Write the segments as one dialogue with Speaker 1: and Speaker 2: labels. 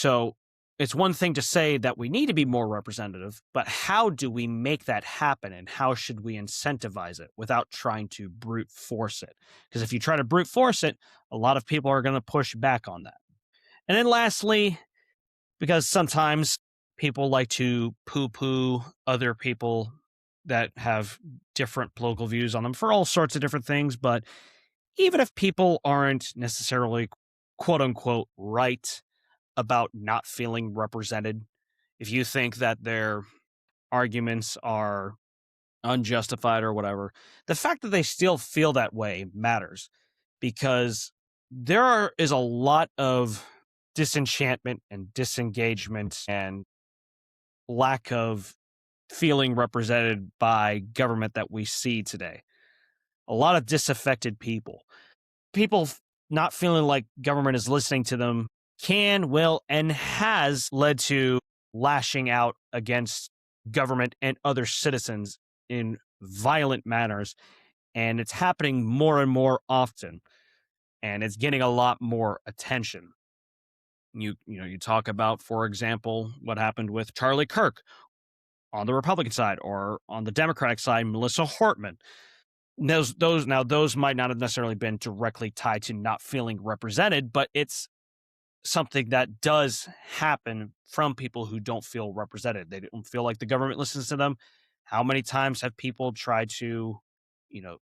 Speaker 1: So it's one thing to say that we need to be more representative, but how do we make that happen and how should we incentivize it without trying to brute force it? Because if you try to brute force it, a lot of people are going to push back on that. And then lastly, because sometimes people like to poo poo other people that have different political views on them for all sorts of different things. But even if people aren't necessarily quote unquote right about not feeling represented, if you think that their arguments are unjustified or whatever, the fact that they still feel that way matters because is a lot of disenchantment and disengagement and lack of feeling represented by government that we see today. A lot of disaffected people. Not feeling like government is listening to them will, and has led to lashing out against government and other citizens in violent manners. And it's happening more and more often. And it's getting a lot more attention. You talk about, for example, what happened with Charlie Kirk on the Republican side, or on the Democratic side, Melissa Hortman. Those might not have necessarily been directly tied to not feeling represented, but it's something that does happen from people who don't feel represented. They don't feel like the government listens to them. How many times have people tried to,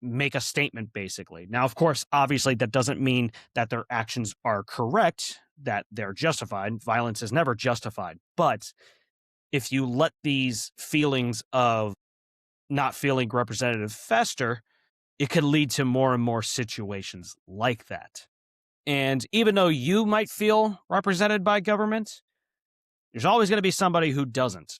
Speaker 1: make a statement basically? Now, of course, obviously that doesn't mean that their actions are correct, that they're justified. Violence is never justified. But if you let these feelings of not feeling representative fester, it could lead to more and more situations like that. And even though you might feel represented by government, there's always going to be somebody who doesn't.